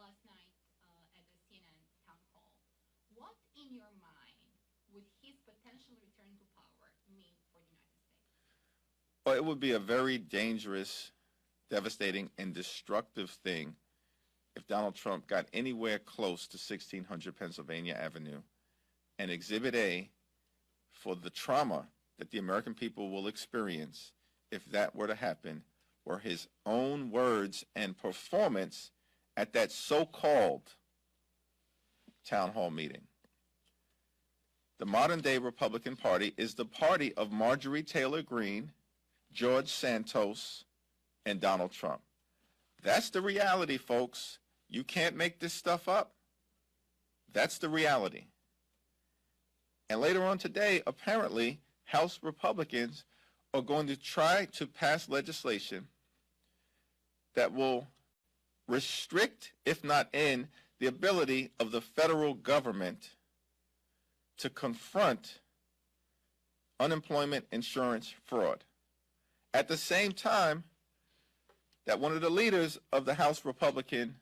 last night at the CNN town hall. What, in your mind, would his potential return to power mean for the United States? Well, it would be a very dangerous, devastating, and destructive thing if Donald Trump got anywhere close to 1600 Pennsylvania Avenue and Exhibit A for the trauma that the American people will experience if that were to happen were his own words and performance at that so-called town hall meeting. The modern-day Republican Party is the party of Marjorie Taylor Greene, George Santos, and Donald Trump. That's the reality, folks. You can't make this stuff up. That's the reality. And later on today, apparently, House Republicans are going to try to pass legislation that will restrict, if not end, the ability of the federal government to confront unemployment insurance fraud. At the same time that one of the leaders of the House Republican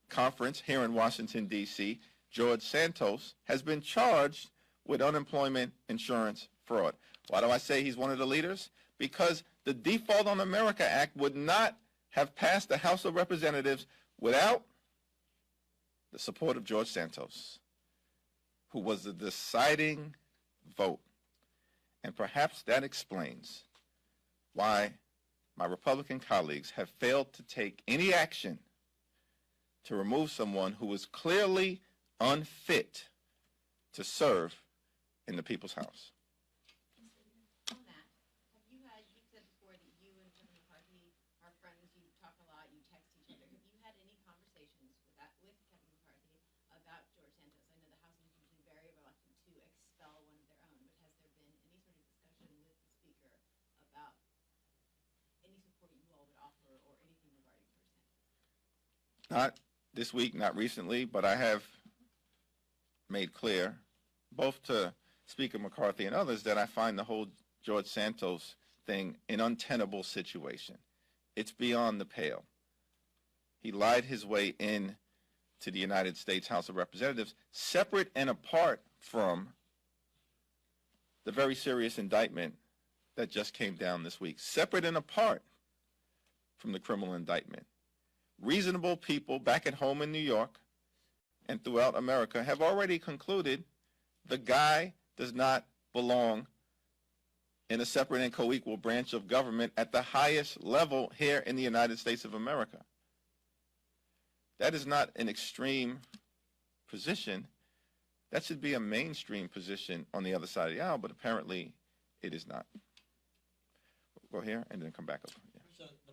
Conference here in Washington, D.C., George Santos, has been charged with unemployment insurance fraud. Why do I say he's one of the leaders? Because the Default on America Act would not have passed the House of Representatives without the support of George Santos, who was the deciding vote. And perhaps that explains why my Republican colleagues have failed to take any action to remove someone who is clearly unfit to serve in the People's House. On that, you said before that you and Kevin McCarthy are friends, you talk a lot, you text each other. Have you had any conversations with Kevin McCarthy about George Santos? I know the House is usually very reluctant to expel one of their own, but has there been any sort of discussion with the Speaker about any support you all would offer or anything regarding George Santos? Not this week, not recently, but I have made clear, both to Speaker McCarthy and others, that I find the whole George Santos thing an untenable situation. It's beyond the pale. He lied his way in to the United States House of Representatives, separate and apart from the very serious indictment that just came down this week, separate and apart from the criminal indictment. Reasonable people back at home in New York and throughout America have already concluded the guy does not belong in a separate and co-equal branch of government at the highest level here in the United States of America. That is not an extreme position. That should be a mainstream position on the other side of the aisle, but apparently it is not. We'll go here and then come back up. Yeah. So the